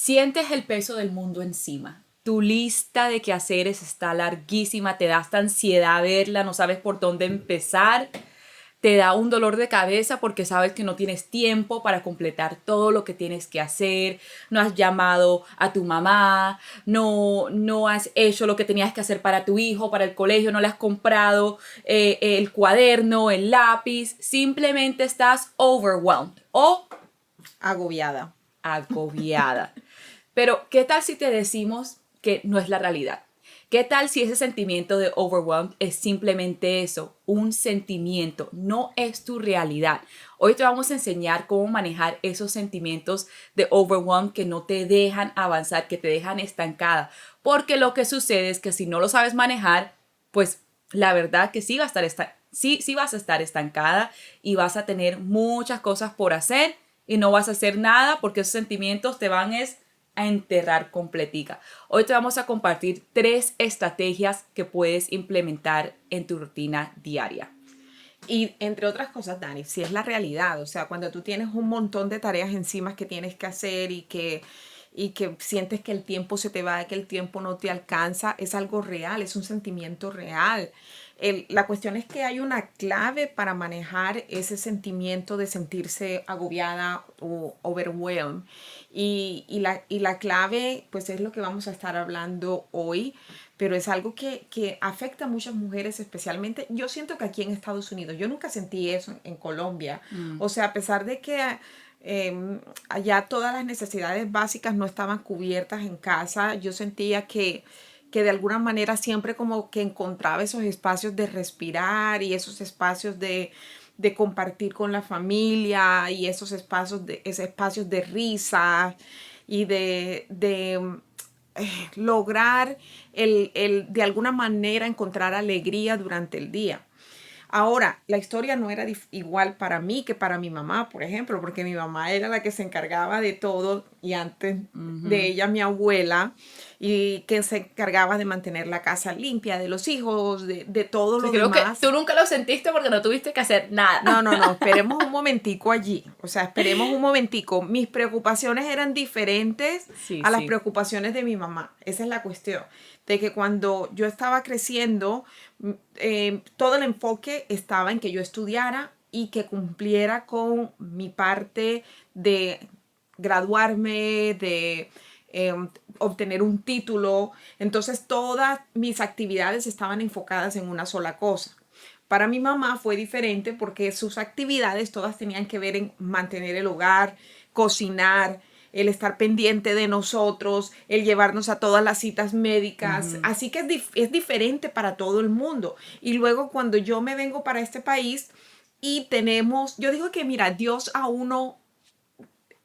Sientes el peso del mundo encima. Tu lista de quehaceres está larguísima, te da hasta ansiedad verla, no sabes por dónde empezar. Te da un dolor de cabeza porque sabes que no tienes tiempo para completar todo lo que tienes que hacer. No has llamado a tu mamá, no has hecho lo que tenías que hacer para tu hijo, para el colegio, no le has comprado el cuaderno, el lápiz. Simplemente estás overwhelmed o Agobiada. agobiada. Pero, ¿qué tal si te decimos que no es la realidad? ¿Qué tal si ese sentimiento de overwhelmed es simplemente eso, un sentimiento, no es tu realidad? Hoy te vamos a enseñar cómo manejar esos sentimientos de overwhelmed que no te dejan avanzar, que te dejan estancada. Porque lo que sucede es que si no lo sabes manejar, pues la verdad que sí, sí vas a estar estancada y vas a tener muchas cosas por hacer y no vas a hacer nada porque esos sentimientos te van a enterrar completica. Hoy te vamos a compartir 3 estrategias que puedes implementar en tu rutina diaria. Y entre otras cosas, Dani, si es la realidad, o sea, cuando tú tienes un montón de tareas encima que tienes que hacer y que sientes que el tiempo se te va, que el tiempo no te alcanza, es algo real, es un sentimiento real. La cuestión es que hay una clave para manejar ese sentimiento de sentirse agobiada o overwhelmed. Y la clave, pues es lo que vamos a estar hablando hoy, pero es algo que afecta a muchas mujeres, especialmente. Yo siento que aquí en Estados Unidos, yo nunca sentí eso en Colombia. O sea, a pesar de que allá todas las necesidades básicas no estaban cubiertas en casa, yo sentía que de alguna manera siempre como que encontraba esos espacios de respirar y esos espacios de compartir con la familia y esos espacios de risa y lograr de alguna manera encontrar alegría durante el día. Ahora, la historia no era igual para mí que para mi mamá, por ejemplo, porque mi mamá era la que se encargaba de todo y antes de ella mi abuela, y que se encargaba de mantener la casa limpia, de los hijos, de todo Sí, lo creo que demás. tú nunca lo sentiste porque no tuviste que hacer No, nada. no, no, esperemos un momentico allí. O sea, esperemos un momentico. Mis preocupaciones eran diferentes Sí, a las sí. preocupaciones de mi mamá. Esa es la cuestión. De que cuando yo estaba creciendo, todo el enfoque estaba en que yo estudiara y que cumpliera con mi parte de graduarme, de obtener un título. Entonces todas mis actividades estaban enfocadas en una sola cosa. Para mi mamá fue diferente porque sus actividades todas tenían que ver en mantener el hogar, cocinar, el estar pendiente de nosotros, el llevarnos a todas las citas médicas. Así que es diferente para todo el mundo. Y luego cuando yo me vengo para este país y yo digo que mira, Dios a uno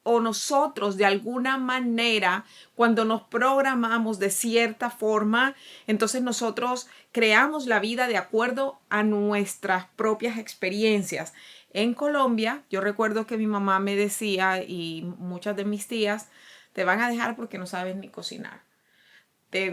o nosotros de alguna manera, cuando nos programamos de cierta forma, entonces nosotros creamos la vida de acuerdo a nuestras propias experiencias. En Colombia, yo recuerdo que mi mamá me decía, y muchas de mis tías, te van a dejar porque no sabes ni cocinar.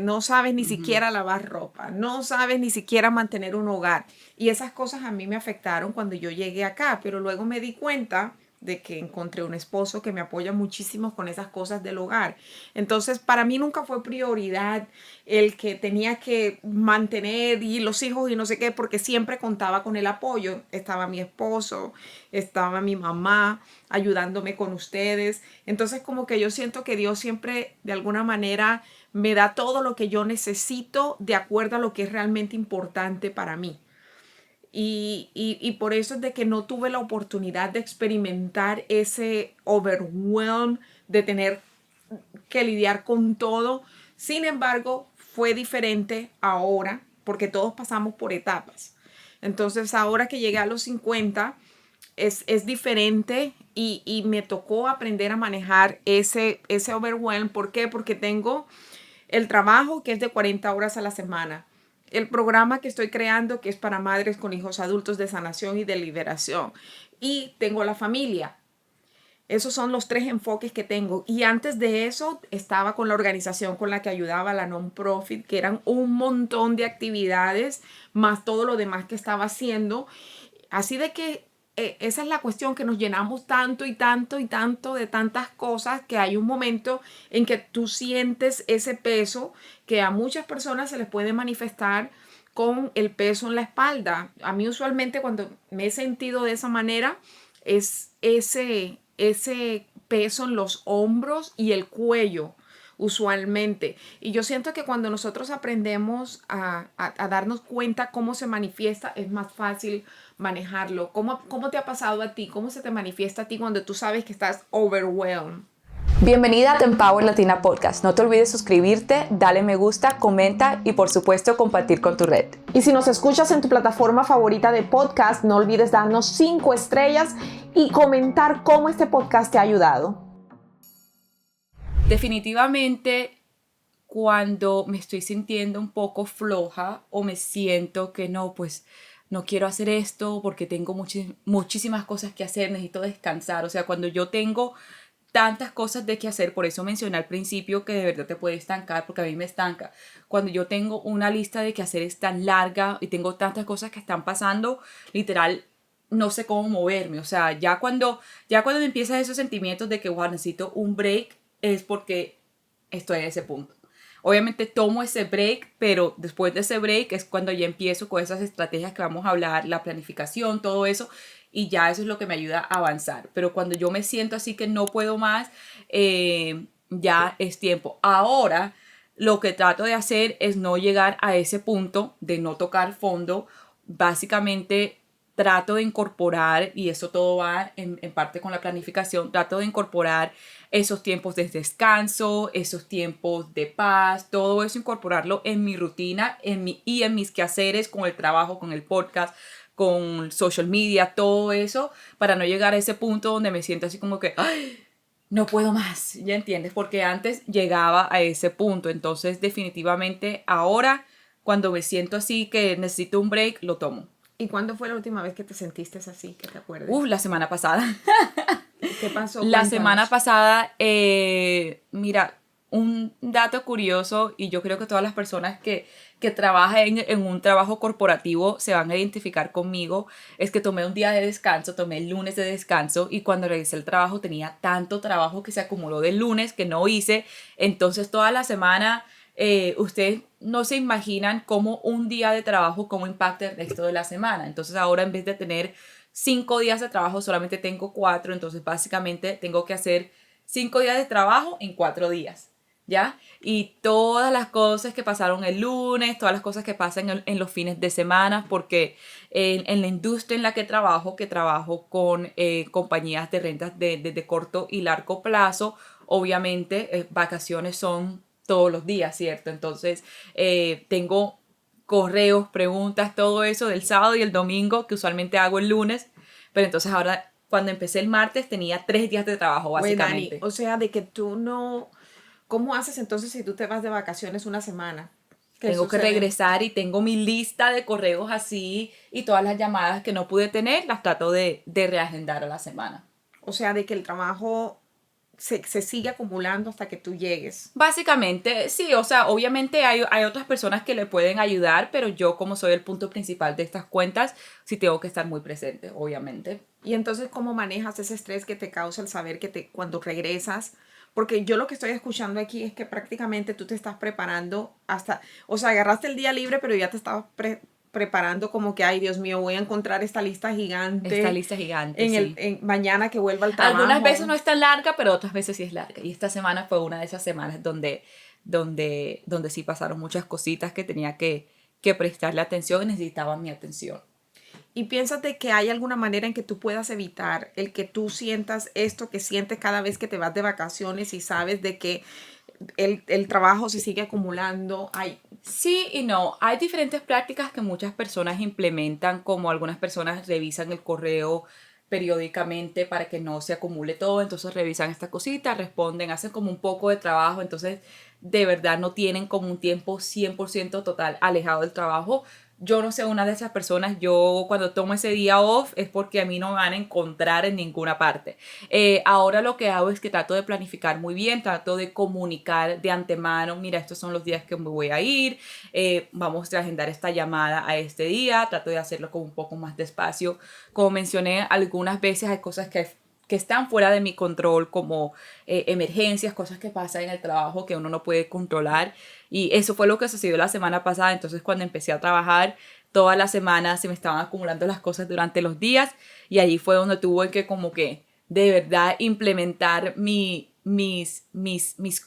No sabes ni siquiera lavar ropa, no sabes ni siquiera mantener un hogar. Y esas cosas a mí me afectaron cuando yo llegué acá, pero luego me di cuenta de que encontré un esposo que me apoya muchísimo con esas cosas del hogar. Entonces, para mí nunca fue prioridad el que tenía que mantener y los hijos y no sé qué, porque siempre contaba con el apoyo. Estaba mi esposo, estaba mi mamá ayudándome con ustedes. Entonces, como que yo siento que Dios siempre de alguna manera me da todo lo que yo necesito de acuerdo a lo que es realmente importante para mí. Y por eso es de que no tuve la oportunidad de experimentar ese overwhelm, de tener que lidiar con todo. Sin embargo, fue diferente ahora, porque todos pasamos por etapas. Entonces, ahora que llegué a los 50, es diferente y me tocó aprender a manejar ese overwhelm. ¿Por qué? Porque tengo el trabajo que es de 40 horas a la semana, el programa que estoy creando que es para madres con hijos adultos de sanación y de liberación, y tengo la familia. Esos son los 3 enfoques que tengo. Y antes de eso estaba con la organización con la que ayudaba, la non-profit, que eran un montón de actividades, más todo lo demás que estaba haciendo. Así de que esa es la cuestión, que nos llenamos tanto y tanto y tanto de tantas cosas que hay un momento en que tú sientes ese peso que a muchas personas se les puede manifestar con el peso en la espalda. A mí usualmente cuando me he sentido de esa manera es ese peso en los hombros y el cuello usualmente. Y yo siento que cuando nosotros aprendemos a darnos cuenta cómo se manifiesta, es más fácil manejarlo. ¿Cómo te ha pasado a ti? ¿Cómo se te manifiesta a ti cuando tú sabes que estás overwhelmed? Bienvenida a The Empower Latina Podcast. No te olvides suscribirte, dale me gusta, comenta y por supuesto compartir con tu red. Y si nos escuchas en tu plataforma favorita de podcast, no olvides darnos 5 estrellas y comentar cómo este podcast te ha ayudado. Definitivamente, cuando me estoy sintiendo un poco floja o me siento que no, pues no quiero hacer esto porque tengo muchísimas cosas que hacer, necesito descansar. O sea, cuando yo tengo tantas cosas de qué hacer, por eso mencioné al principio que de verdad te puede estancar, porque a mí me estanca. Cuando yo tengo una lista de qué hacer es tan larga y tengo tantas cosas que están pasando, literal, no sé cómo moverme. O sea, ya cuando me empiezan esos sentimientos de que wow, necesito un break, es porque estoy en ese punto. Obviamente tomo ese break, pero después de ese break es cuando ya empiezo con esas estrategias que vamos a hablar, la planificación, todo eso, y ya eso es lo que me ayuda a avanzar. Pero cuando yo me siento así que no puedo más, ya es tiempo. Ahora, lo que trato de hacer es no llegar a ese punto de no tocar fondo. Básicamente trato de incorporar, y eso todo va en parte con la planificación, trato de incorporar esos tiempos de descanso, esos tiempos de paz, todo eso incorporarlo en mi rutina y en mis quehaceres con el trabajo, con el podcast, con social media, todo eso, para no llegar a ese punto donde me siento así como que ¡ay! No puedo más, ¿ya entiendes? Porque antes llegaba a ese punto. Entonces definitivamente ahora cuando me siento así que necesito un break, lo tomo. ¿Y cuándo fue la última vez que te sentiste así, que te acuerdes? La semana pasada. ¿Qué pasó? La Cuéntanos. semana pasada, mira, un dato curioso, y yo creo que todas las personas que trabajan en un trabajo corporativo se van a identificar conmigo, es que tomé un día de descanso, tomé el lunes de descanso, y cuando regresé al trabajo tenía tanto trabajo que se acumuló del lunes que no hice. Entonces toda la semana, ustedes no se imaginan cómo un día de trabajo, cómo impacta el resto de la semana. Entonces ahora, en vez de tener 5 días de trabajo, solamente tengo 4, entonces básicamente tengo que hacer 5 días de trabajo en 4 días, ¿ya? Y todas las cosas que pasaron el lunes, todas las cosas que pasan en los fines de semana, porque en la industria en la que trabajo con compañías de rentas de corto y largo plazo, obviamente vacaciones son todos los días, ¿cierto? Entonces tengo correos, preguntas, todo eso del sábado y el domingo que usualmente hago el lunes, pero entonces ahora cuando empecé el martes tenía 3 días de trabajo básicamente. Dani, o sea, de que tú no... ¿Cómo haces entonces si tú te vas de vacaciones una semana? Tengo que regresar y tengo mi lista de correos así y todas las llamadas que no pude tener las trato de reagendar a la semana. O sea, de que el trabajo se sigue acumulando hasta que tú llegues. Básicamente, sí, o sea, obviamente hay otras personas que le pueden ayudar, pero yo como soy el punto principal de estas cuentas, sí tengo que estar muy presente, obviamente. Y entonces, ¿cómo manejas ese estrés que te causa el saber que cuando regresas? Porque yo lo que estoy escuchando aquí es que prácticamente tú te estás preparando hasta, o sea, agarraste el día libre, pero ya te estabas preparando como que, ay, Dios mío, voy a encontrar esta lista gigante. Esta lista gigante, en mañana que vuelva al trabajo. Algunas veces no es tan larga, pero otras veces sí es larga. Y esta semana fue una de esas semanas donde sí pasaron muchas cositas que tenía que prestarle atención y necesitaban mi atención. Y piénsate que hay alguna manera en que tú puedas evitar el que tú sientas esto que sientes cada vez que te vas de vacaciones y sabes de que el trabajo se sigue acumulando. Sí y no. Hay diferentes prácticas que muchas personas implementan, como algunas personas revisan el correo periódicamente para que no se acumule todo, entonces revisan esta cosita, responden, hacen como un poco de trabajo, entonces de verdad no tienen como un tiempo 100% total alejado del trabajo. yo no soy una de esas personas. Yo cuando tomo ese día off es porque a mí no me van a encontrar en ninguna parte. Ahora lo que hago es que trato de planificar muy bien, trato de comunicar de antemano, mira, estos son los días que me voy a ir, vamos a agendar esta llamada a este día, trato de hacerlo con un poco más despacio. Como mencioné, algunas veces hay cosas que están fuera de mi control, como emergencias, cosas que pasan en el trabajo que uno no puede controlar. Y eso fue lo que sucedió la semana pasada. Entonces, cuando empecé a trabajar, toda la semana se me estaban acumulando las cosas durante los días. Y allí fue donde tuve que como que de verdad implementar mis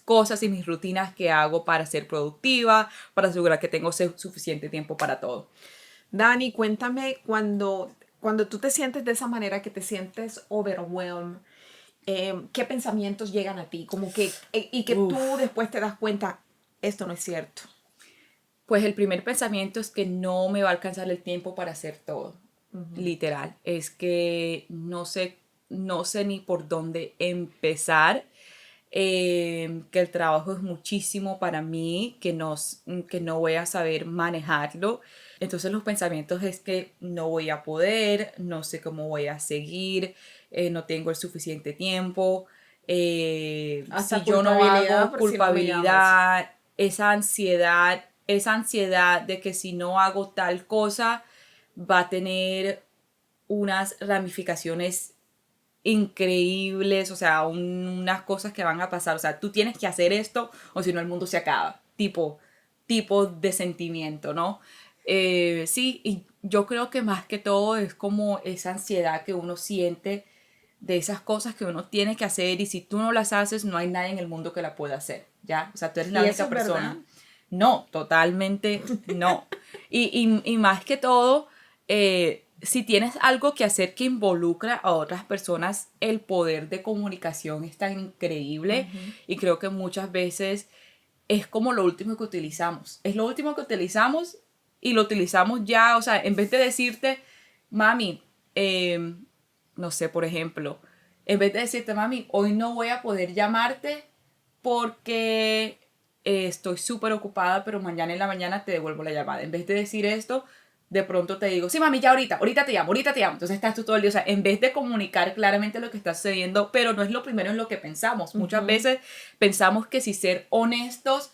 cosas y mis rutinas que hago para ser productiva, para asegurar que tengo suficiente tiempo para todo. Dani, cuéntame cuando tú te sientes de esa manera, que te sientes overwhelmed, ¿qué pensamientos llegan a ti? Como que, y que tú Uf. después te das cuenta, esto no es cierto. Pues el primer pensamiento es que no me va a alcanzar el tiempo para hacer todo. Literal. Es que no sé ni por dónde empezar. Que el trabajo es muchísimo para mí, que no voy a saber manejarlo. Entonces los pensamientos es que no voy a poder, no sé cómo voy a seguir, no tengo el suficiente tiempo. Hasta Si yo no culpabilidad hago, por si no me llamas. culpabilidad, esa ansiedad de que si no hago tal cosa va a tener unas ramificaciones increíbles, o sea, unas cosas que van a pasar, o sea, tú tienes que hacer esto o si no el mundo se acaba, tipo de sentimiento, ¿no? Sí, y yo creo que más que todo es como esa ansiedad que uno siente de esas cosas que uno tiene que hacer y si tú no las haces, no hay nadie en el mundo que la pueda hacer, ¿ya? O sea, tú eres la Y eso única es verdad. persona. No, totalmente no. Y más que todo, si tienes algo que hacer que involucra a otras personas, el poder de comunicación es tan increíble y creo que muchas veces es como lo último que utilizamos. Es lo último que utilizamos y lo utilizamos ya, o sea, en vez de decirte, mami, no sé, por ejemplo, en vez de decirte, mami, hoy no voy a poder llamarte porque estoy súper ocupada, pero mañana en la mañana te devuelvo la llamada. En vez de decir esto, de pronto te digo, sí, mami, ya ahorita te llamo, ahorita te llamo. Entonces estás tú todo el día, o sea, en vez de comunicar claramente lo que está sucediendo, pero no es lo primero en lo que pensamos. Muchas veces pensamos que si ser honestos,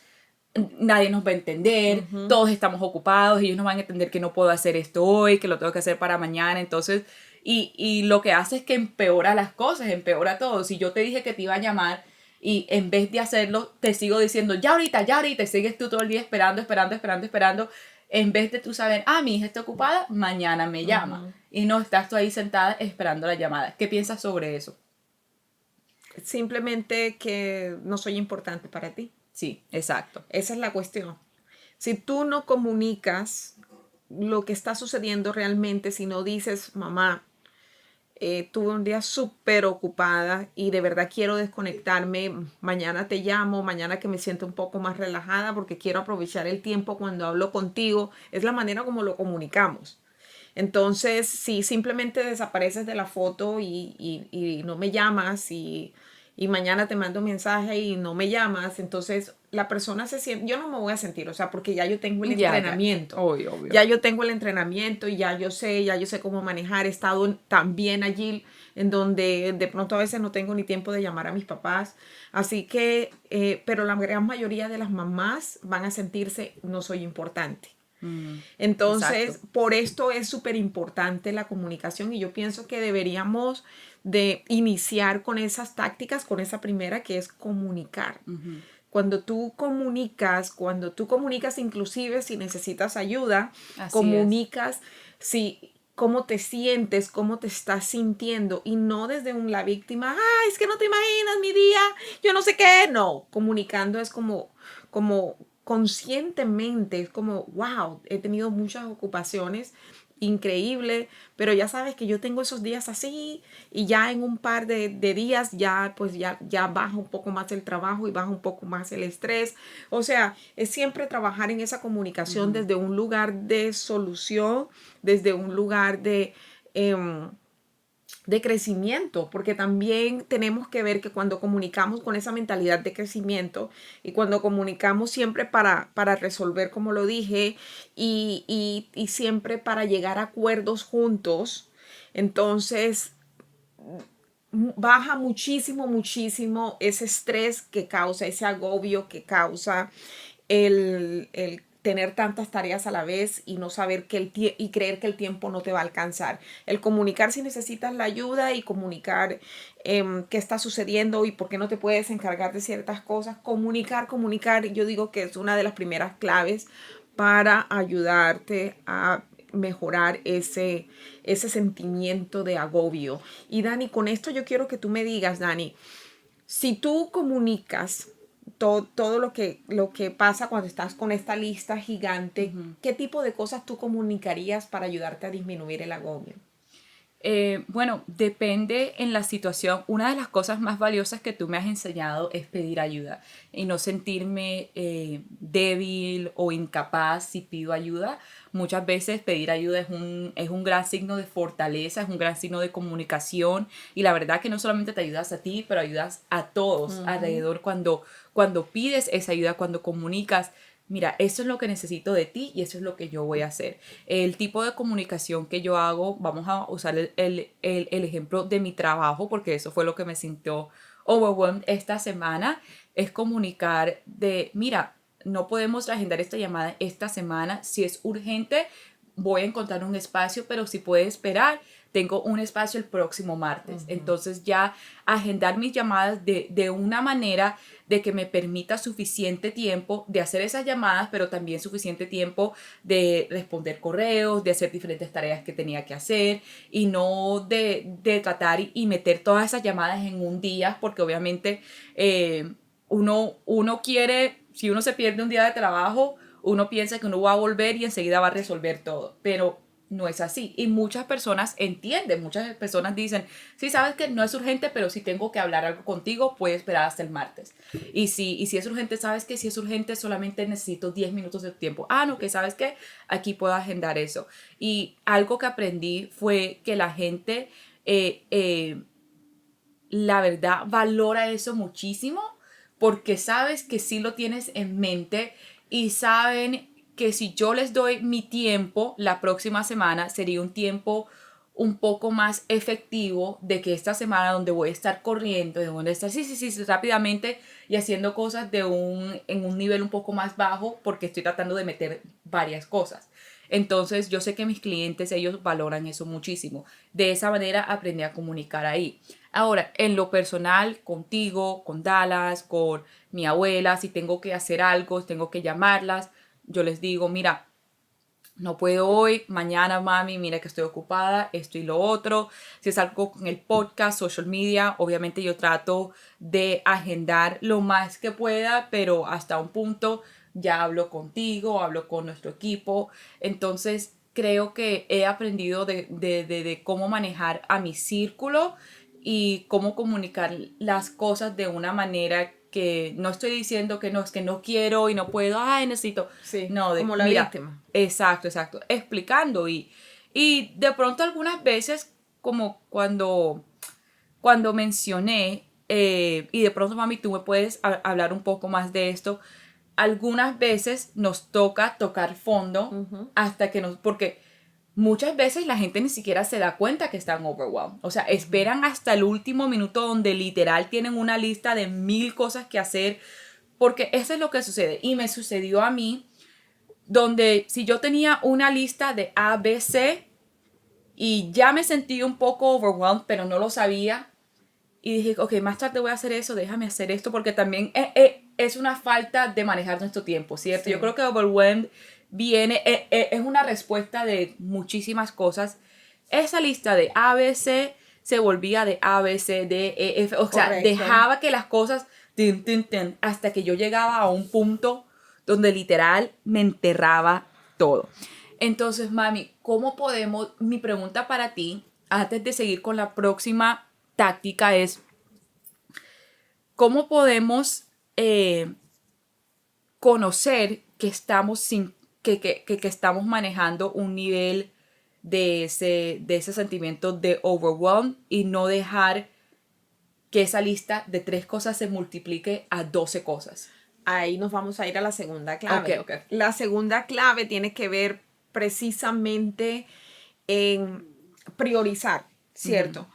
nadie nos va a entender, todos estamos ocupados, ellos no van a entender que no puedo hacer esto hoy, que lo tengo que hacer para mañana, entonces, y lo que hace es que empeora las cosas, empeora todo. Si yo te dije que te iba a llamar y en vez de hacerlo, te sigo diciendo, ya ahorita, y sigues tú todo el día esperando, en vez de tú saber, mi hija está ocupada, mañana me llama, y no estás tú ahí sentada esperando la llamada. ¿Qué piensas sobre eso? Simplemente que no soy importante para ti. Sí, exacto. Esa es la cuestión. Si tú no comunicas lo que está sucediendo realmente, si no dices, mamá, tuve un día súper ocupada y de verdad quiero desconectarme, mañana te llamo, mañana que me siento un poco más relajada porque quiero aprovechar el tiempo cuando hablo contigo, es la manera como lo comunicamos. Entonces, si simplemente desapareces de la foto y no me llamas y mañana te mando un mensaje y no me llamas, entonces la persona se siente, yo no me voy a sentir, o sea, porque ya yo tengo el Ya, entrenamiento. obvio. Ya yo tengo el entrenamiento y ya yo sé cómo manejar. He estado también allí en donde de pronto a veces no tengo ni tiempo de llamar a mis papás. Así que, pero la gran mayoría de las mamás van a sentirse, no soy importante. Entonces, Exacto. por esto es súper importante la comunicación y yo pienso que deberíamos de iniciar con esas tácticas, con esa primera que es comunicar. Cuando tú comunicas inclusive si necesitas ayuda, Así es. comunicas si cómo te sientes, cómo te estás sintiendo y no desde la víctima, ay, es que no te imaginas mi día, yo no sé qué, no, comunicando es como conscientemente, es como, wow, he tenido muchas ocupaciones, increíble, pero ya sabes que yo tengo esos días así y ya en un par de días ya pues ya baja un poco más el trabajo y baja un poco más el estrés. O sea, es siempre trabajar en esa comunicación desde un lugar de solución, desde un lugar de de crecimiento, porque también tenemos que ver que cuando comunicamos con esa mentalidad de crecimiento y cuando comunicamos siempre para resolver, como lo dije, y siempre para llegar a acuerdos juntos, entonces baja muchísimo, muchísimo ese estrés que causa, ese agobio que causa el tener tantas tareas a la vez y no saber y creer que el tiempo no te va a alcanzar. El comunicar si necesitas la ayuda y comunicar qué está sucediendo y por qué no te puedes encargar de ciertas cosas. Comunicar, yo digo que es una de las primeras claves para ayudarte a mejorar ese sentimiento de agobio. Y Dani, con esto yo quiero que tú me digas, Dani, si tú comunicas todo lo que pasa cuando estás con esta lista gigante, ¿qué tipo de cosas tú comunicarías para ayudarte a disminuir el agobio? Bueno, depende en la situación. Una de las cosas más valiosas que tú me has enseñado es pedir ayuda y no sentirme débil o incapaz si pido ayuda. Muchas veces pedir ayuda es un gran signo de fortaleza, es un gran signo de comunicación y la verdad que no solamente te ayudas a ti, pero ayudas a todos alrededor cuando pides esa ayuda, cuando comunicas. Mira, eso es lo que necesito de ti y eso es lo que yo voy a hacer. El tipo de comunicación que yo hago, vamos a usar el ejemplo de mi trabajo, porque eso fue lo que me sintió overwhelmed esta semana, es comunicar de, mira, no podemos agendar esta llamada esta semana, si es urgente, voy a encontrar un espacio, pero si puede esperar, tengo un espacio el próximo martes. Entonces ya agendar mis llamadas de una manera de que me permita suficiente tiempo de hacer esas llamadas, pero también suficiente tiempo de responder correos, de hacer diferentes tareas que tenía que hacer y no de tratar y meter todas esas llamadas en un día, porque obviamente uno quiere, si uno se pierde un día de trabajo, uno piensa que uno va a volver y enseguida va a resolver todo, pero no es así. Y muchas personas entienden, muchas personas dicen, sí, sabes que no es urgente, pero si tengo que hablar algo contigo, puedes esperar hasta el martes. Y si es urgente, sabes que si es urgente, solamente necesito 10 minutos de tiempo. Ah, no, que sabes que aquí puedo agendar eso. Y algo que aprendí fue que la gente, la verdad, valora eso muchísimo porque sabes que sí lo tienes en mente y saben que si yo les doy mi tiempo la próxima semana sería un tiempo un poco más efectivo de que esta semana donde voy a estar corriendo, de donde estar sí, rápidamente y haciendo cosas en un nivel un poco más bajo porque estoy tratando de meter varias cosas. Entonces yo sé que mis clientes, ellos valoran eso muchísimo. De esa manera aprendí a comunicar ahí. Ahora, en lo personal, contigo, con Dallas, con mi abuela, si tengo que hacer algo, tengo que llamarlas, yo les digo, mira, no puedo hoy, mañana mami, mira que estoy ocupada, esto y lo otro. Si es algo con el podcast, social media, obviamente yo trato de agendar lo más que pueda, pero hasta un punto ya hablo contigo, hablo con nuestro equipo. Entonces creo que he aprendido de cómo manejar a mi círculo y cómo comunicar las cosas de una manera que no estoy diciendo que no, es que no quiero y no puedo, ay, necesito. Sí, No, como la mira, víctima. exacto, explicando y de pronto algunas veces, como cuando mencioné, y de pronto mami, tú me puedes hablar un poco más de esto, algunas veces nos toca tocar fondo hasta que porque muchas veces la gente ni siquiera se da cuenta que están overwhelmed. O sea, esperan hasta el último minuto donde literal tienen una lista de 1000 cosas que hacer, porque eso es lo que sucede. Y me sucedió a mí, donde si yo tenía una lista de A, B, C y ya me sentí un poco overwhelmed, pero no lo sabía, y dije, ok, más tarde voy a hacer eso, déjame hacer esto, porque también es una falta de manejar nuestro tiempo, ¿cierto? Sí. Yo creo que overwhelmed viene, es una respuesta de muchísimas cosas. Esa lista de A, B, C se volvía de A, B, C, D, E, F, o sea, Correcto. dejaba que las cosas, hasta que yo llegaba a un punto donde literal me enterraba todo. Entonces, mami, ¿cómo podemos, mi pregunta para ti, antes de seguir con la próxima táctica es, ¿cómo podemos conocer que estamos, que estamos manejando un nivel de ese sentimiento de overwhelm y no dejar que esa lista de 3 cosas se multiplique a 12 cosas. Ahí nos vamos a ir a la segunda clave. Ok. La segunda clave tiene que ver precisamente en priorizar, ¿cierto?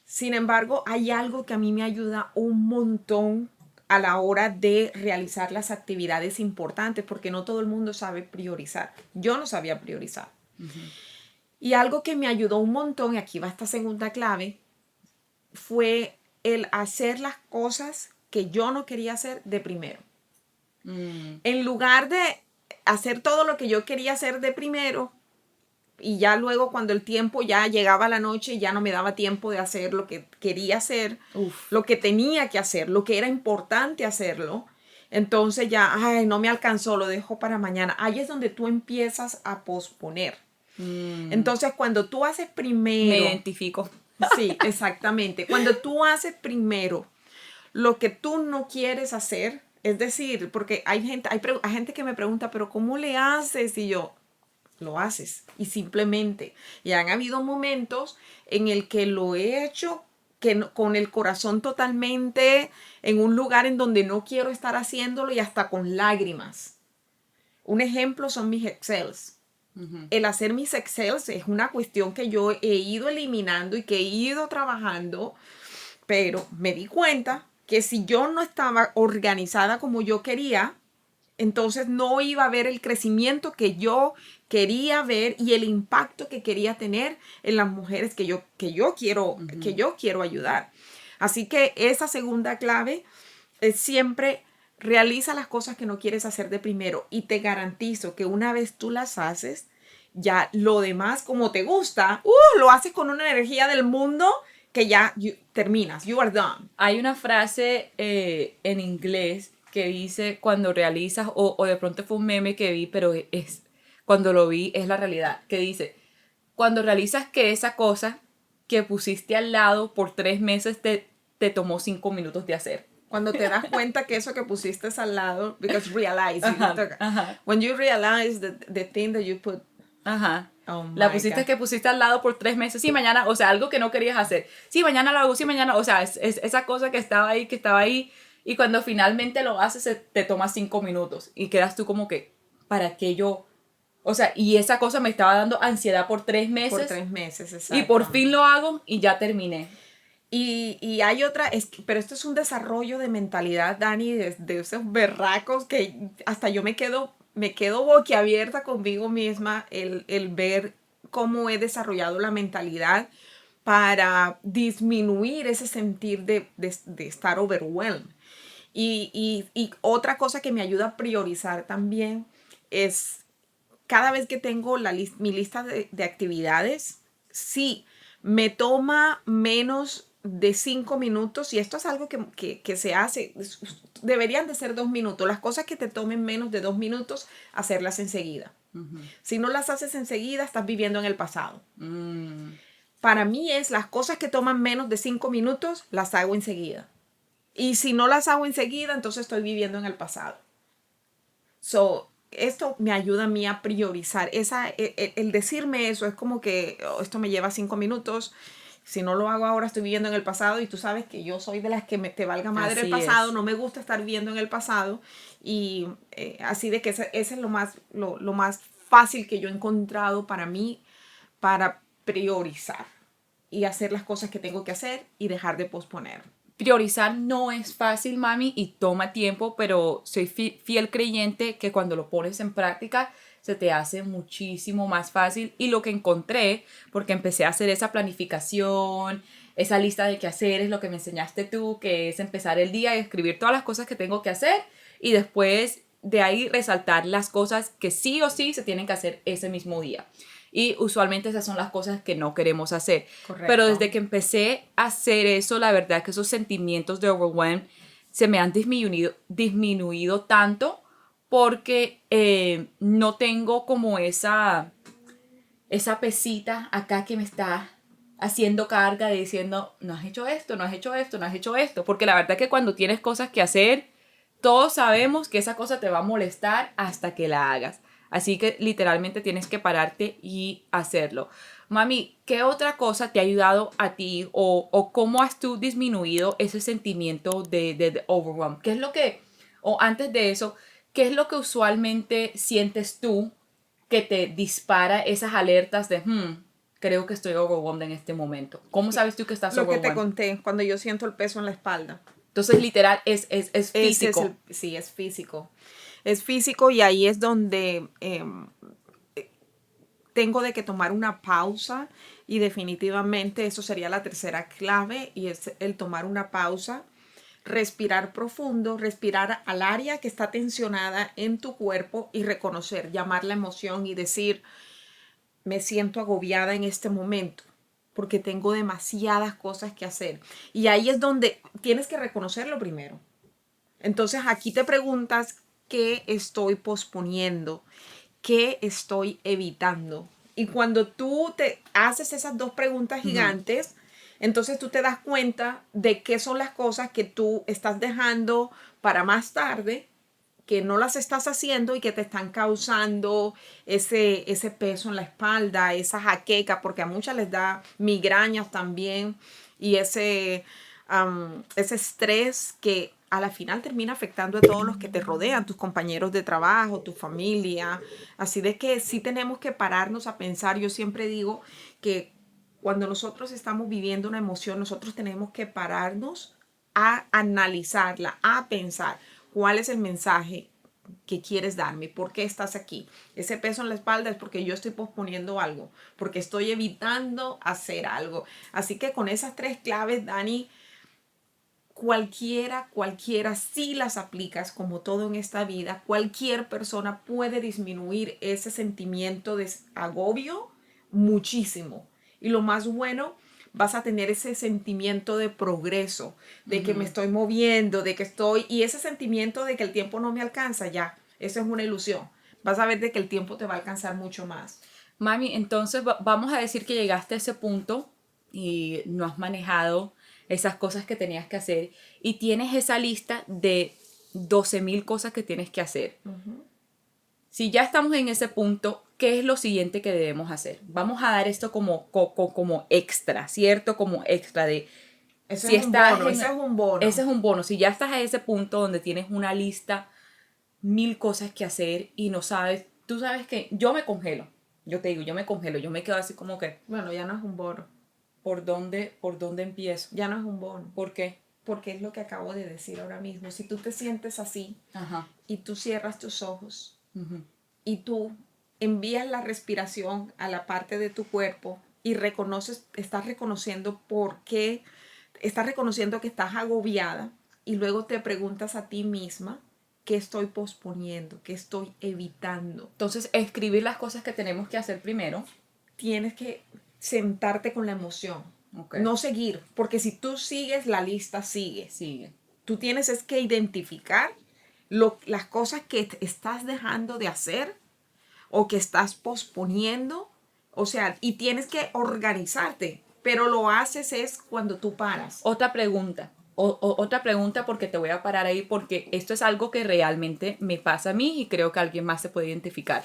Sin embargo, hay algo que a mí me ayuda un montón a la hora de realizar las actividades importantes, porque no todo el mundo sabe priorizar. Yo no sabía priorizar. Y algo que me ayudó un montón, y aquí va esta segunda clave, fue el hacer las cosas que yo no quería hacer de primero. En lugar de hacer todo lo que yo quería hacer de primero, y ya luego cuando el tiempo ya llegaba a la noche, ya no me daba tiempo de hacer lo que quería hacer, lo que tenía que hacer, lo que era importante hacerlo. Entonces ya, ay, no me alcanzó, lo dejo para mañana. Ahí es donde tú empiezas a posponer. Entonces cuando tú haces primero... Me identifico. Sí, exactamente. Cuando tú haces primero lo que tú no quieres hacer, es decir, porque hay gente que me pregunta, pero ¿cómo le haces? Y yo, lo haces. Y simplemente, y han habido momentos en el que lo he hecho con el corazón totalmente en un lugar en donde no quiero estar haciéndolo y hasta con lágrimas. Un ejemplo son mis Excels. El hacer mis Excels es una cuestión que yo he ido eliminando y que he ido trabajando, pero me di cuenta que si yo no estaba organizada como yo quería, entonces no iba a ver el crecimiento que yo quería ver y el impacto que quería tener en las mujeres que yo quiero ayudar. Así que esa segunda clave es siempre realiza las cosas que no quieres hacer de primero y te garantizo que una vez tú las haces, ya lo demás como te gusta, lo haces con una energía del mundo que ya terminas, you are done. Hay una frase en inglés que dice cuando realizas, o de pronto fue un meme que vi, pero cuando lo vi es la realidad, que dice, cuando realizas que esa cosa que pusiste al lado por 3 meses te tomó 5 minutos de hacer. Cuando te das cuenta que eso que pusiste al lado, because realize, Ajá. when you realize the thing that you put, Ajá. oh La my God. que pusiste al lado por 3 meses. Sí, mañana, o sea, algo que no querías hacer. Sí, mañana lo hago, sí, mañana, o sea, es esa cosa que estaba ahí. Y cuando finalmente lo haces, te toma 5 minutos. Y quedas tú como que, ¿para qué yo? O sea, y esa cosa me estaba dando ansiedad por 3 meses. Por 3 meses, exacto. Y por fin lo hago y ya terminé. Y hay otra, pero esto es un desarrollo de mentalidad, Dani, de esos berracos que hasta yo me quedo boquiabierta conmigo misma el ver cómo he desarrollado la mentalidad para disminuir ese sentir de estar overwhelmed. Y otra cosa que me ayuda a priorizar también es cada vez que tengo mi lista de actividades, sí, me toma menos de 5 minutos, y esto es algo que se hace, deberían de ser 2 minutos. Las cosas que te tomen menos de 2 minutos, hacerlas enseguida. Si no las haces enseguida, estás viviendo en el pasado. Para mí las cosas que toman menos de 5 minutos, las hago enseguida. Y si no las hago enseguida, entonces estoy viviendo en el pasado. Esto me ayuda a mí a priorizar. El decirme eso es como que esto me lleva 5 minutos. Si no lo hago ahora, estoy viviendo en el pasado. Y tú sabes que yo soy de las que te valga madre el pasado. No me gusta estar viviendo en el pasado. Y así de que ese es lo más fácil que yo he encontrado para mí para priorizar y hacer las cosas que tengo que hacer y dejar de posponer. Priorizar no es fácil, mami, y toma tiempo, pero soy fiel creyente que cuando lo pones en práctica se te hace muchísimo más fácil. Y lo que encontré, porque empecé a hacer esa planificación, esa lista de quehaceres, lo que me enseñaste tú, que es empezar el día y escribir todas las cosas que tengo que hacer y después de ahí resaltar las cosas que sí o sí se tienen que hacer ese mismo día. Y usualmente esas son las cosas que no queremos hacer. Correcto. Pero desde que empecé a hacer eso, la verdad que esos sentimientos de overwhelm se me han disminuido tanto porque no tengo como esa pesita acá que me está haciendo carga de diciendo, no has hecho esto, no has hecho esto, no has hecho esto. Porque la verdad que cuando tienes cosas que hacer, todos sabemos que esa cosa te va a molestar hasta que la hagas. Así que literalmente tienes que pararte y hacerlo. Mami, ¿qué otra cosa te ha ayudado a ti o cómo has tú disminuido ese sentimiento de overwhelm? ¿Qué es lo que, o antes de eso, qué es lo que usualmente sientes tú que te dispara esas alertas de, creo que estoy overwhelmed en este momento? ¿Cómo sabes tú que estás Lo que te overwhelmed? conté, cuando yo siento el peso en la espalda. Entonces, literal, es Ese es físico. sí, es físico. Es físico y ahí es donde tengo de que tomar una pausa y definitivamente eso sería la tercera clave y es el tomar una pausa, respirar profundo, respirar al área que está tensionada en tu cuerpo y reconocer, llamar la emoción y decir, me siento agobiada en este momento porque tengo demasiadas cosas que hacer. Y ahí es donde tienes que reconocerlo primero. Entonces aquí te preguntas, ¿qué estoy posponiendo? ¿Qué estoy evitando? Y cuando tú te haces esas dos preguntas gigantes, entonces tú te das cuenta de qué son las cosas que tú estás dejando para más tarde, que no las estás haciendo y que te están causando ese peso en la espalda, esa jaqueca, porque a muchas les da migrañas también y ese estrés que a la final termina afectando a todos los que te rodean, tus compañeros de trabajo, tu familia. Así de que sí tenemos que pararnos a pensar. Yo siempre digo que cuando nosotros estamos viviendo una emoción, nosotros tenemos que pararnos a analizarla, a pensar cuál es el mensaje que quieres darme, por qué estás aquí. Ese peso en la espalda es porque yo estoy posponiendo algo, porque estoy evitando hacer algo. Así que con esas tres claves, Dani, cualquiera, si las aplicas como todo en esta vida, cualquier persona puede disminuir ese sentimiento de agobio muchísimo. Y lo más bueno, vas a tener ese sentimiento de progreso, de que me estoy moviendo, de que estoy, y ese sentimiento de que el tiempo no me alcanza, ya, eso es una ilusión. Vas a ver de que el tiempo te va a alcanzar mucho más. Mami, entonces vamos a decir que llegaste a ese punto y no has manejado esas cosas que tenías que hacer y tienes esa lista de 12,000 cosas que tienes que hacer. Si ya estamos en ese punto, ¿qué es lo siguiente que debemos hacer? Vamos a dar esto como extra, ¿cierto? Como extra de... Eso Si es un estás bono, en, ese es un bono. ese es un bono. Si ya estás a ese punto donde tienes una lista, 1,000 cosas que hacer y no sabes, tú sabes que yo me congelo. Yo te digo, yo me congelo, yo me quedo así como que, Bueno, ya no es un bono, por dónde empiezo? ya no es un bono. ¿Por qué? Porque es lo que acabo de decir ahora mismo. Si tú te sientes así Ajá. y tú cierras tus ojos Ujú. y tú envías la respiración a la parte de tu cuerpo y reconoces, estás reconociendo por qué, estás reconociendo que estás agobiada y luego te preguntas a ti misma, ¿qué estoy posponiendo? ¿Qué estoy evitando? Entonces, escribir las cosas que tenemos que hacer primero. Tienes que sentarte con la emoción, Ok. no seguir, porque si tú sigues, la lista sigue. Sigue. Tú tienes es que identificar las cosas que estás dejando de hacer o que estás posponiendo, o sea, y tienes que organizarte, pero lo haces es cuando tú paras. Otra pregunta. Otra pregunta porque te voy a parar ahí porque esto es algo que realmente me pasa a mí y creo que alguien más se puede identificar.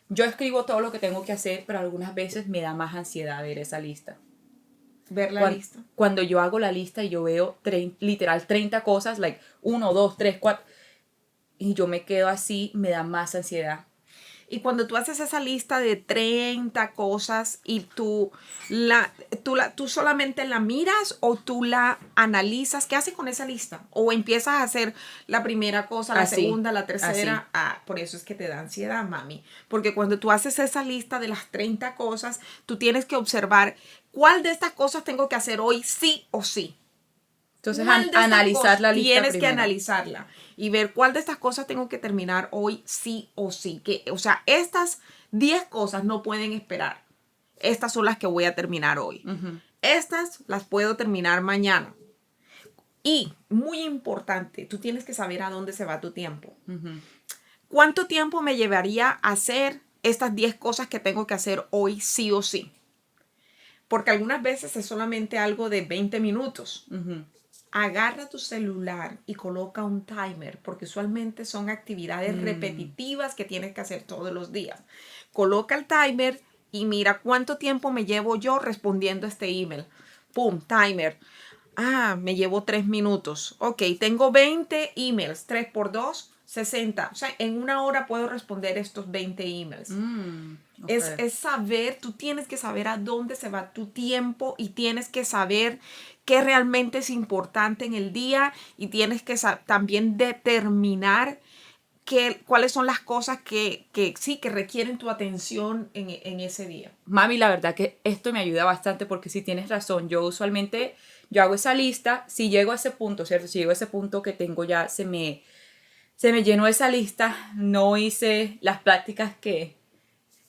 Yo escribo todo lo que tengo que hacer, pero algunas veces me da más ansiedad ver esa lista. Ver la lista. Cuando yo hago la lista y yo veo literal 30 cosas, like 1, 2, 3, 4, y yo me quedo así, me da más ansiedad. Y cuando tú haces esa lista de 30 cosas y tú solamente la miras o tú la analizas, ¿qué haces con esa lista? O empiezas a hacer la primera cosa, la Así, segunda, la tercera. así. Por eso es que te da ansiedad, mami. Porque cuando tú haces esa lista de las 30 cosas, tú tienes que observar cuál de estas cosas tengo que hacer hoy sí o sí. Entonces, ¿Cuál de estas analizar cosas la lista tienes que primero. analizarla y ver cuál de estas cosas tengo que terminar hoy sí o sí? O sea, estas 10 cosas no pueden esperar. Estas son las que voy a terminar hoy. Estas las puedo terminar mañana. Y, muy importante, tú tienes que saber a dónde se va tu tiempo. ¿Cuánto tiempo me llevaría a hacer estas 10 cosas que tengo que hacer hoy sí o sí? Porque algunas veces es solamente algo de 20 minutos. agarra tu celular y coloca un timer, porque usualmente son actividades repetitivas que tienes que hacer todos los días. Coloca el timer y mira cuánto tiempo me llevo yo respondiendo a este email. Pum, timer. Me llevo 3 minutos. Ok, tengo 20 emails. 3 por 2, 60. O sea, en una hora puedo responder estos 20 emails. Okay. Es saber, tú tienes que saber a dónde se va tu tiempo y tienes que saber qué realmente es importante en el día y tienes que también determinar cuáles son las cosas que sí, que requieren tu atención en ese día. Mami, la verdad que esto me ayuda bastante porque sí tienes razón. Yo usualmente, yo hago esa lista, si llego a ese punto, ¿cierto? Si llego a ese punto que tengo ya, se me llenó esa lista, no hice las prácticas que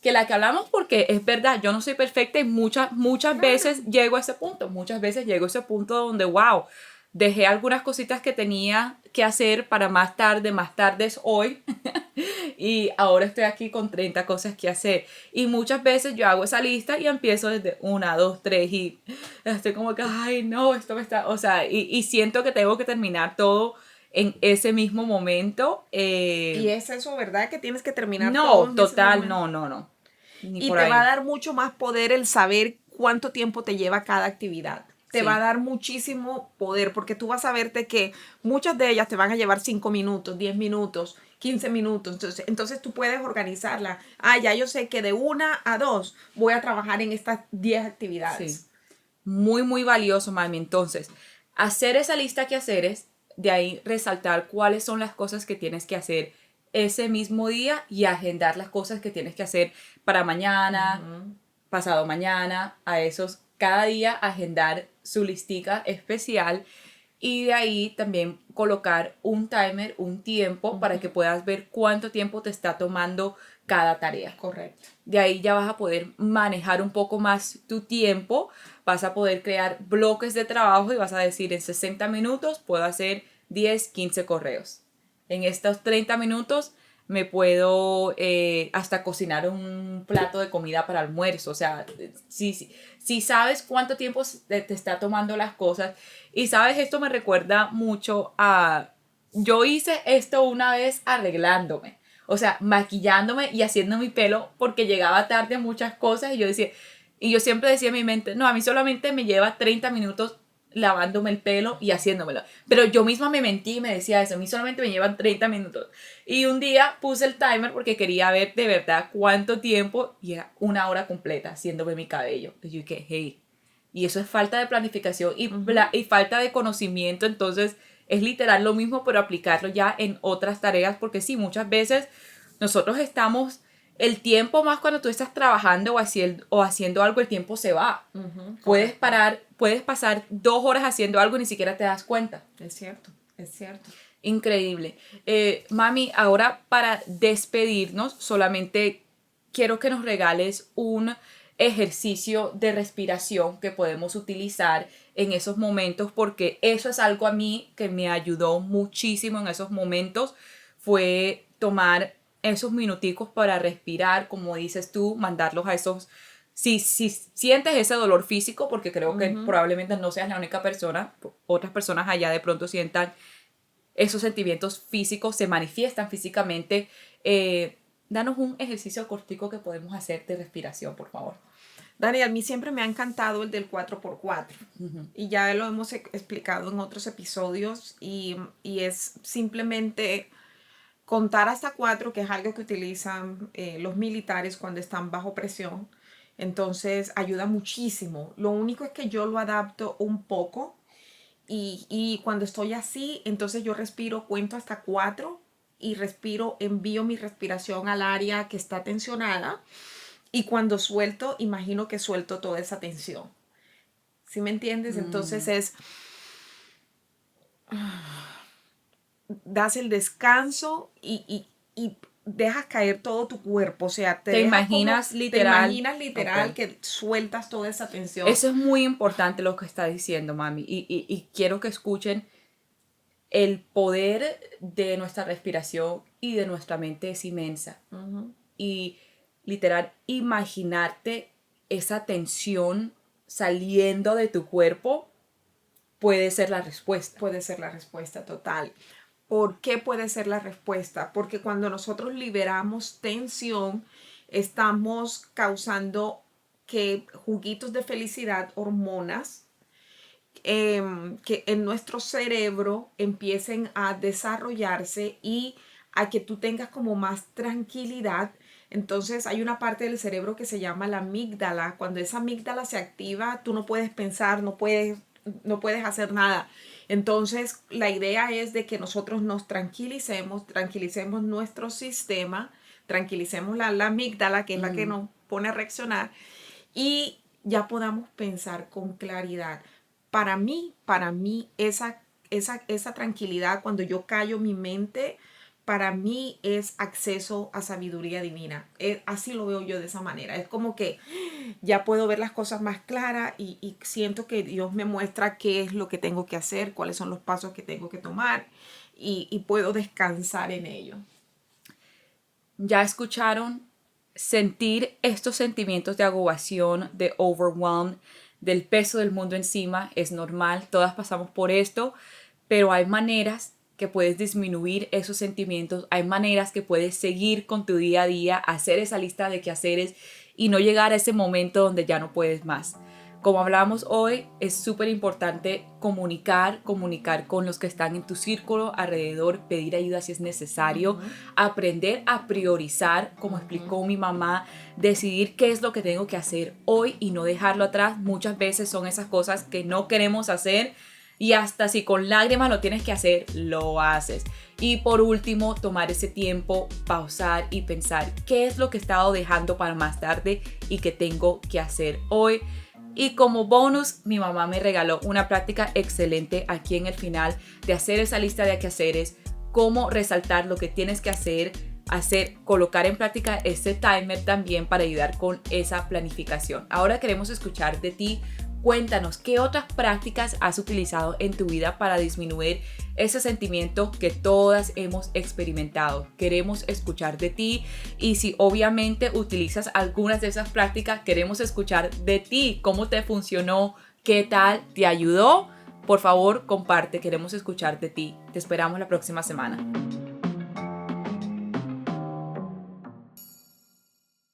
la que hablamos porque es verdad, yo no soy perfecta y muchas veces llego a ese punto, muchas veces llego a ese punto donde, wow, dejé algunas cositas que tenía que hacer para más tarde es hoy y ahora estoy aquí con 30 cosas que hacer y muchas veces yo hago esa lista y empiezo desde 1, 2, 3 y estoy como que, ay no, esto me está, o sea, y siento que tengo que terminar todo en ese mismo momento. Y es eso, ¿verdad? Que tienes que terminar todo No, en ese total, momento. no. Ni Y por te va a ahí. dar mucho más poder el saber cuánto tiempo te lleva cada actividad. Te Sí. va a dar muchísimo poder porque tú vas a verte que muchas de ellas te van a llevar 5 minutos, 10 minutos, 15 minutos. Entonces tú puedes organizarla. Ya yo sé que de 1 a 2 voy a trabajar en estas 10 actividades. Sí. Muy, muy valioso, mami. Entonces, hacer esa lista que haceres, de ahí resaltar cuáles son las cosas que tienes que hacer ese mismo día y agendar las cosas que tienes que hacer para mañana, pasado mañana, a esos, cada día agendar su listica especial y de ahí también colocar un timer, un tiempo para que puedas ver cuánto tiempo te está tomando cada tarea. Correcto. De ahí ya vas a poder manejar un poco más tu tiempo, vas a poder crear bloques de trabajo y vas a decir en 60 minutos puedo hacer 10, 15 correos. En estos 30 minutos me puedo hasta cocinar un plato de comida para almuerzo. O sea, si sabes cuánto tiempo te está tomando las cosas y sabes, esto me recuerda mucho a... Yo hice esto una vez arreglándome. O sea, maquillándome y haciendo mi pelo porque llegaba tarde a muchas cosas y yo siempre decía en mi mente, no, a mí solamente me lleva 30 minutos lavándome el pelo y haciéndomelo. Pero yo misma me mentí y me decía eso, a mí solamente me llevan 30 minutos. Y un día puse el timer porque quería ver de verdad cuánto tiempo y era 1 hora completa haciéndome mi cabello. Y yo dije, hey, y eso es falta de planificación y falta de conocimiento, entonces es literal lo mismo, pero aplicarlo ya en otras tareas, porque sí, muchas veces nosotros estamos, el tiempo más cuando tú estás trabajando o haciendo algo, el tiempo se va. Puedes pasar 2 horas haciendo algo y ni siquiera te das cuenta. Es cierto, es cierto. Increíble. Mami, ahora para despedirnos, solamente quiero que nos regales un ejercicio de respiración que podemos utilizar en esos momentos, porque eso es algo a mí que me ayudó muchísimo en esos momentos, fue tomar esos minuticos para respirar, como dices tú, mandarlos a esos... Si sientes ese dolor físico, porque creo que probablemente no seas la única persona, otras personas allá de pronto sientan esos sentimientos físicos, se manifiestan físicamente. Danos un ejercicio cortico que podemos hacer de respiración, por favor. Dani, a mí siempre me ha encantado el del 4x4 y ya lo hemos explicado en otros episodios y es simplemente contar hasta 4, que es algo que utilizan los militares cuando están bajo presión. Entonces ayuda muchísimo. Lo único es que yo lo adapto un poco y cuando estoy así, entonces yo respiro, cuento hasta 4 y envío mi respiración al área que está tensionada. Y cuando suelto, imagino que suelto toda esa tensión. ¿Sí me entiendes? Entonces das el descanso y dejas caer todo tu cuerpo. O sea, te imaginas literal okay, que sueltas toda esa tensión. Eso es muy importante lo que está diciendo, mami. Y quiero que escuchen el poder de nuestra respiración y de nuestra mente es inmensa. Y literal, imaginarte esa tensión saliendo de tu cuerpo puede ser la respuesta. Puede ser la respuesta total. ¿Por qué puede ser la respuesta? Porque cuando nosotros liberamos tensión, estamos causando que juguitos de felicidad, hormonas, que en nuestro cerebro empiecen a desarrollarse y a que tú tengas como más tranquilidad. Entonces hay una parte del cerebro que se llama la amígdala. Cuando esa amígdala se activa, tú no puedes pensar, no puedes hacer nada. Entonces la idea es de que nosotros nos tranquilicemos nuestro sistema, tranquilicemos la amígdala, que es la que nos pone a reaccionar, y ya podamos pensar con claridad. Para mí, esa tranquilidad, cuando yo callo mi mente, para mí es acceso a sabiduría divina. Así lo veo yo, de esa manera. Es como que ya puedo ver las cosas más claras y siento que Dios me muestra qué es lo que tengo que hacer, cuáles son los pasos que tengo que tomar, y puedo descansar en ello. Ya escucharon, sentir estos sentimientos de agobación, de overwhelm, del peso del mundo encima es normal, todas pasamos por esto, pero hay maneras que puedes disminuir esos sentimientos, hay maneras que puedes seguir con tu día a día, hacer esa lista de quehaceres y no llegar a ese momento donde ya no puedes más. Como hablamos hoy, es súper importante comunicar con los que están en tu círculo alrededor, pedir ayuda si es necesario, aprender a priorizar, como explicó mi mamá, decidir qué es lo que tengo que hacer hoy y no dejarlo atrás. Muchas veces son esas cosas que no queremos hacer y hasta si con lágrimas lo tienes que hacer, lo haces. Y por último, tomar ese tiempo, pausar y pensar qué es lo que he estado dejando para más tarde y que tengo que hacer hoy. Y como bonus, mi mamá me regaló una práctica excelente aquí en el final de hacer esa lista de quehaceres, cómo resaltar lo que tienes que hacer, colocar en práctica ese timer también para ayudar con esa planificación. Ahora queremos escuchar de ti. Cuéntanos, ¿qué otras prácticas has utilizado en tu vida para disminuir ese sentimiento que todas hemos experimentado? Queremos escuchar de ti y si obviamente utilizas algunas de esas prácticas, queremos escuchar de ti, cómo te funcionó, qué tal, te ayudó. Por favor, comparte, queremos escuchar de ti. Te esperamos la próxima semana.